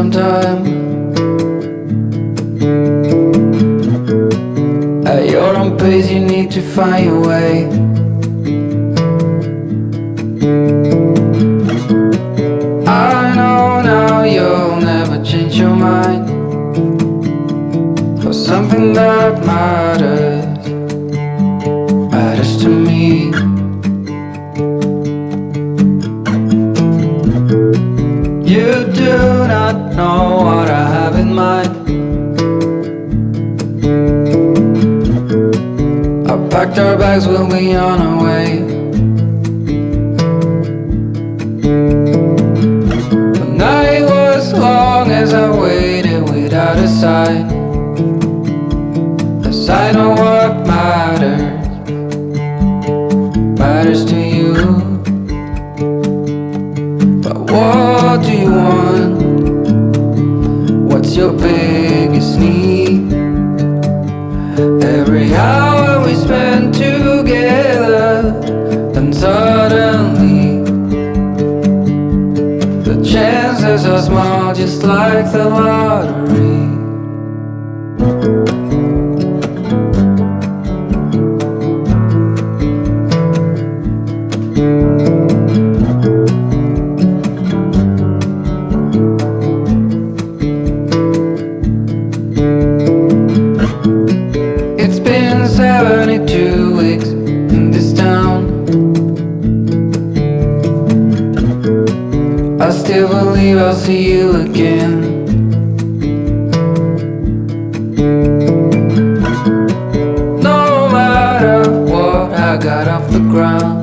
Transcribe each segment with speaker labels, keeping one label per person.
Speaker 1: some time. At your own pace, you need to find your way. I know now you'll never change your mind for something that matters to me. You do not know what I have in mind. I packed our bags, we'll be on our way. The night was long as I waited without a sign. 'Cause I know what matters to you. But what do you want? What's your biggest need? Every hour we spend together, then suddenly the chances are small, just like the lottery. It's been 72 weeks in this town. I still believe I'll see you again. No matter what, I got off the ground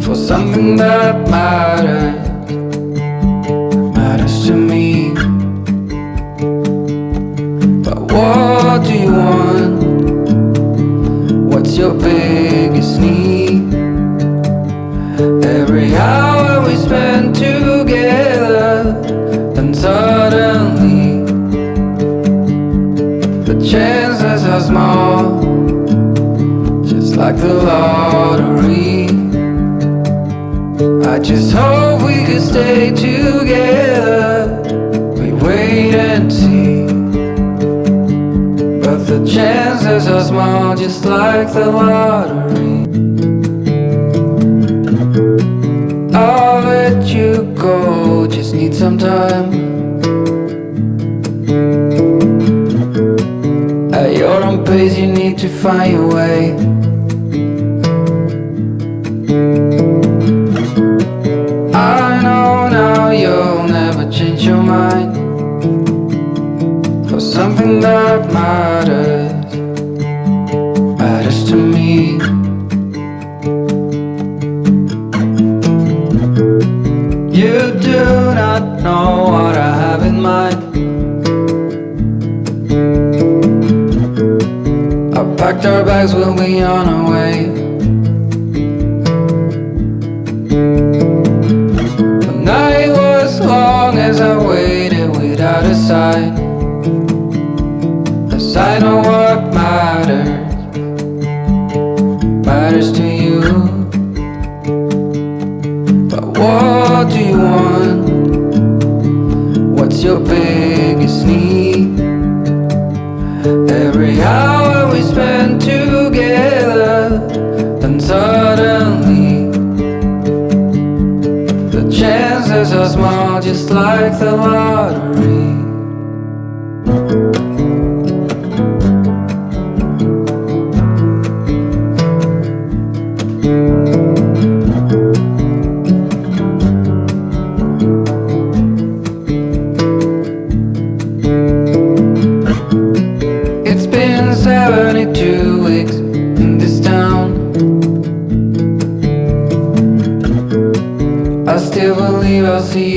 Speaker 1: for something that matters to me. But what do you want? What's your biggest need? Every hour we spend together, then suddenly the chances are small, just like the lottery. I just hope we could stay together. We wait and see, but the chances are small, just like the lottery. I'll let you go, just need some time. At your own pace, you need to find your way. I know now you'll never change your mind for something that matters to me. You do not know what I have in mind. I packed our bags, we'll be on our way. The night was long as I waited without a sign. 'Cause I know what matters to you. But what do you want? What's your biggest need? Every hour we spend together, then suddenly the chances are small, just like the lottery. It's been 72 weeks in this town. I still believe I'll see